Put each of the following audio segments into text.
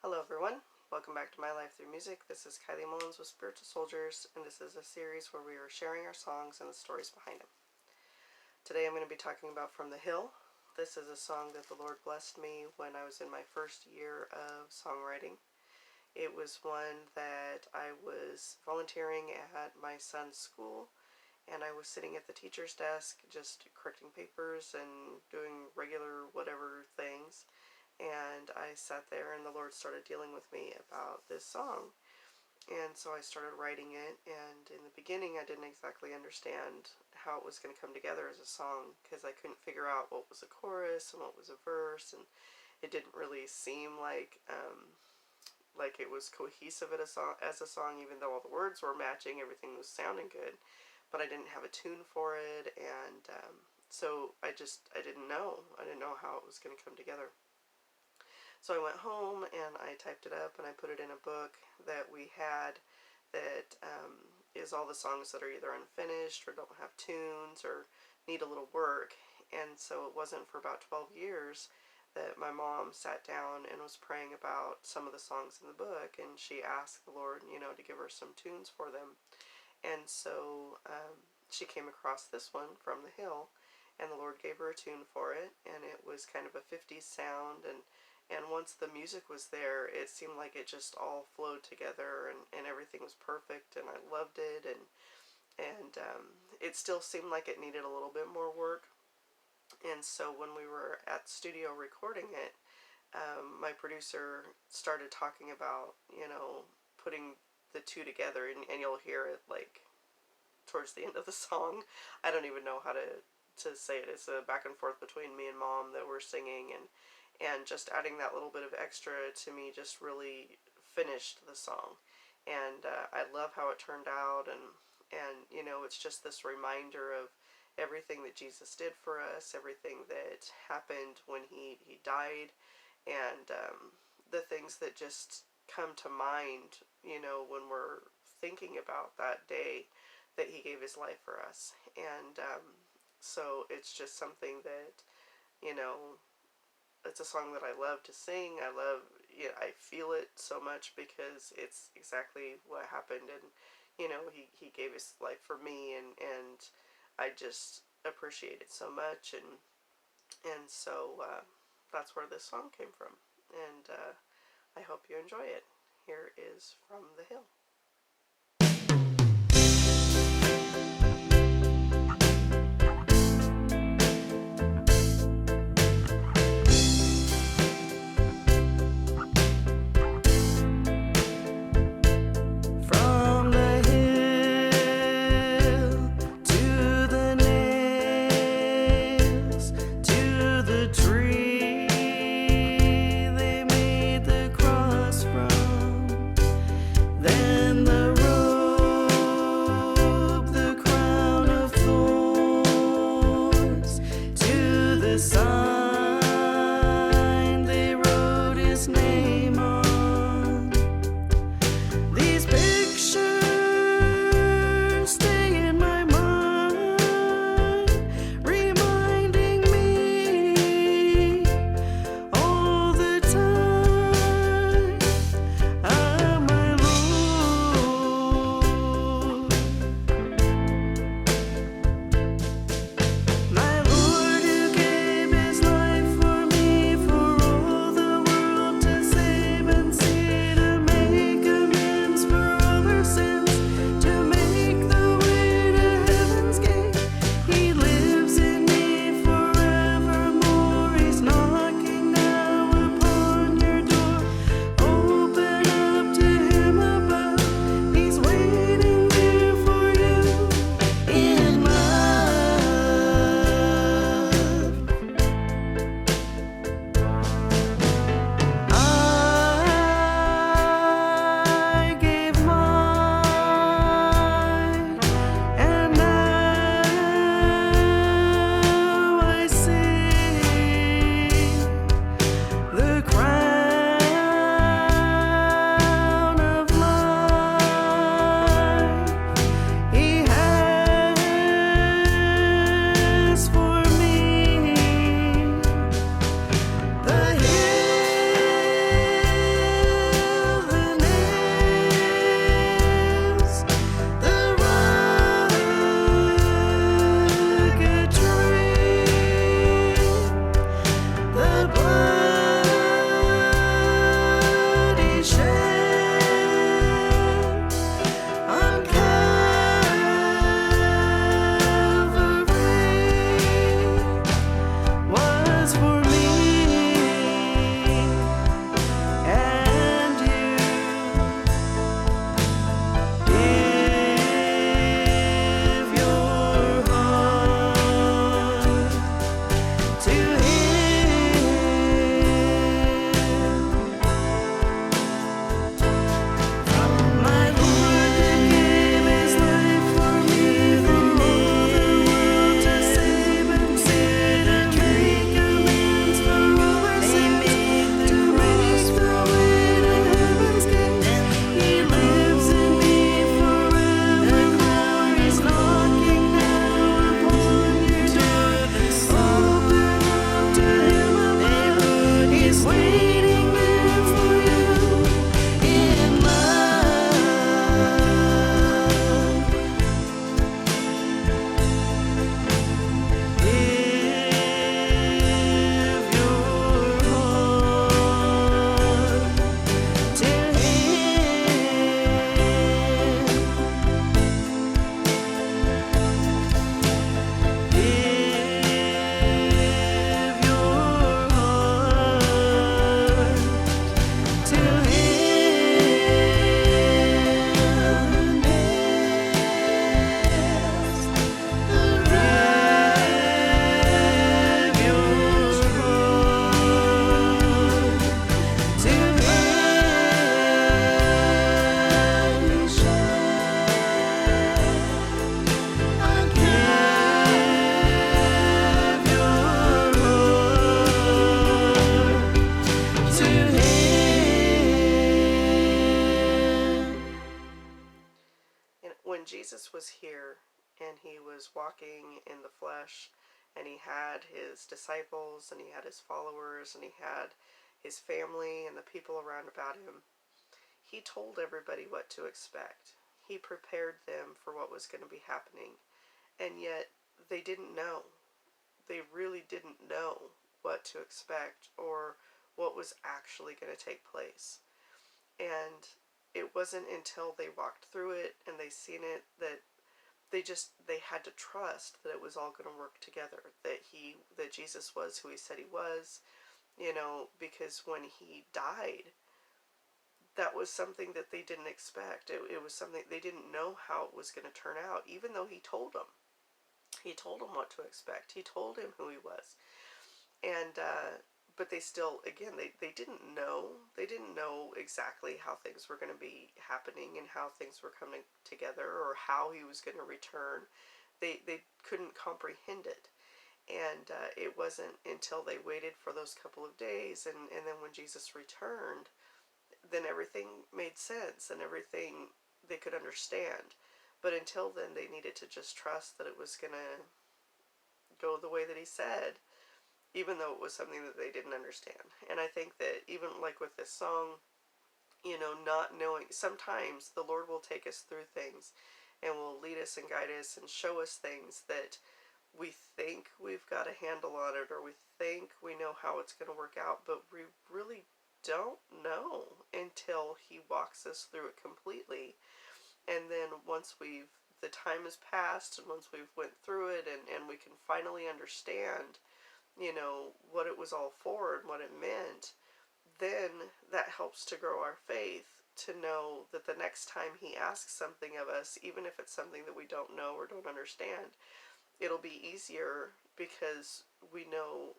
Hello everyone, welcome back to My Life Through Music. This is Kiley Mullins with Spiritual Soldiers, and this is a series where we are sharing our songs and the stories behind them. Today I'm going to be talking about From the Hill. This is a song that the Lord blessed me when I was in my first year of songwriting. It was one that I was volunteering at my son's school, and I was sitting at the teacher's desk just correcting papers and doing regular whatever things. And I sat there and the Lord started dealing with me about this song. And so I started writing it, and in the beginning I didn't exactly understand how it was going to come together as a song, because I couldn't figure out what was a chorus and what was a verse, and it didn't really seem like it was cohesive as a song, even though all the words were matching, everything was sounding good, but I didn't have a tune for it, and so I didn't know how it was going to come together. So I went home and I typed it up and I put it in a book that we had that is all the songs that are either unfinished or don't have tunes or need a little work. And so it wasn't for about 12 years that my mom sat down and was praying about some of the songs in the book, and she asked the Lord, to give her some tunes for them. And so she came across this one, From the Hill, and the Lord gave her a tune for it, and it was kind of a 50s sound, and once the music was there, it seemed like it just all flowed together, and everything was perfect, and I loved it, and it still seemed like it needed a little bit more work. And so when we were at the studio recording it, my producer started talking about, putting the two together, and you'll hear it like towards the end of the song. I don't even know how to say it. It's a back and forth between me and Mom that we're singing, and just adding that little bit of extra to me just really finished the song. And I love how it turned out, and it's just this reminder of everything that Jesus did for us, everything that happened when he died, and the things that just come to mind, when we're thinking about that day that he gave his life for us. And so it's just something that, it's a song that I love to sing. I feel it so much because it's exactly what happened, and he gave his life for me, and I just appreciate it so much, and so that's where this song came from, and I hope you enjoy it. Here is From the Hill. Then the robe, the Jesus was here and he was walking in the flesh, and he had his disciples and he had his followers and he had his family and the people around about him, he told everybody what to expect. He prepared them for what was going to be happening. And yet they didn't know. They really didn't know what to expect or what was actually going to take place. And it wasn't until they walked through it and they seen it that they had to trust that it was all going to work together, that Jesus was who he said he was, because when he died, that was something that they didn't expect. It was something they didn't know how it was going to turn out, even though he told them. He told them what to expect. He told him who he was. And, but they still, again, they didn't know. They didn't know exactly how things were going to be happening and how things were coming together or how he was going to return. They couldn't comprehend it. And it wasn't until they waited for those couple of days and then when Jesus returned, then everything made sense and everything they could understand. But until then, they needed to just trust that it was going to go the way that he said, even though it was something that they didn't understand. And I think that even like with this song, not knowing, sometimes the Lord will take us through things and will lead us and guide us and show us things that we think we've got a handle on it, or we think we know how it's going to work out, but we really don't know until he walks us through it completely. And then once the time has passed and once we've went through it and we can finally understand, what it was all for and what it meant, then that helps to grow our faith to know that the next time he asks something of us, even if it's something that we don't know or don't understand, it'll be easier because we know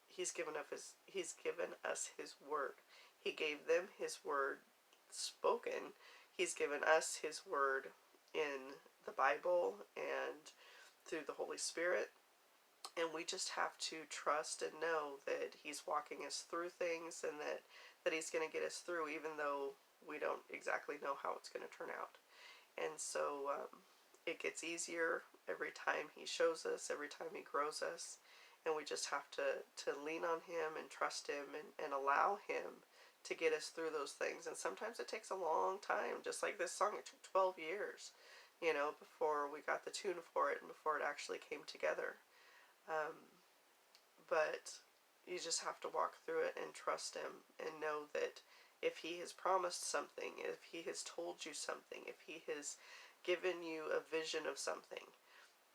he's given us his word. He gave them his word spoken. He's given us his word in the Bible and through the Holy Spirit. And we just have to trust and know that he's walking us through things and that he's going to get us through, even though we don't exactly know how it's going to turn out. And so it gets easier every time he shows us, every time he grows us. And we just have to lean on him and trust him and allow him to get us through those things. And sometimes it takes a long time, just like this song. It took 12 years, before we got the tune for it and before it actually came together. But you just have to walk through it and trust him and know that if he has promised something, if he has told you something, if he has given you a vision of something,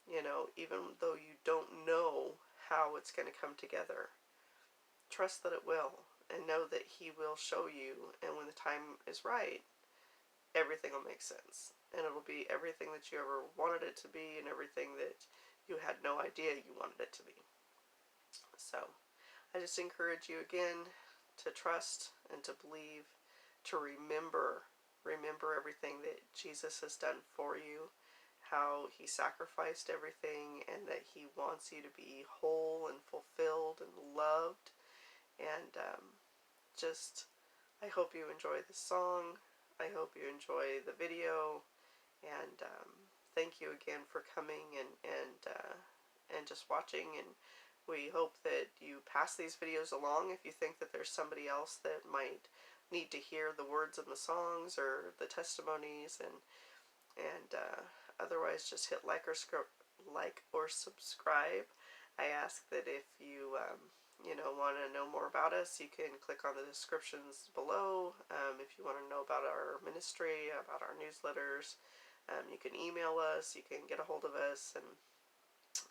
even though you don't know how it's going to come together, trust that it will and know that he will show you, and when the time is right, everything will make sense. And it'll be everything that you ever wanted it to be and everything that you had no idea you wanted it to be. So I just encourage you again to trust and to believe, to remember everything that Jesus has done for you, how he sacrificed everything, and that he wants you to be whole and fulfilled and loved. And I hope you enjoy the song. I hope you enjoy the video. And thank you again for coming and just watching. And we hope that you pass these videos along if you think that there's somebody else that might need to hear the words in the songs or the testimonies. And otherwise, just hit like or subscribe. I ask that if you want to know more about us, you can click on the descriptions below. If you want to know about our ministry, about our newsletters, you can email us, you can get a hold of us, and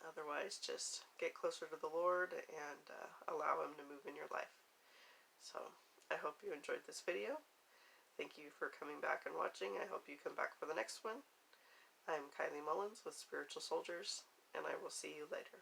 otherwise just get closer to the Lord and allow him to move in your life. So I hope you enjoyed this video. Thank you for coming back and watching. I hope you come back for the next one. I'm Kiley Mullins with Spiritual Soldiers, and I will see you later.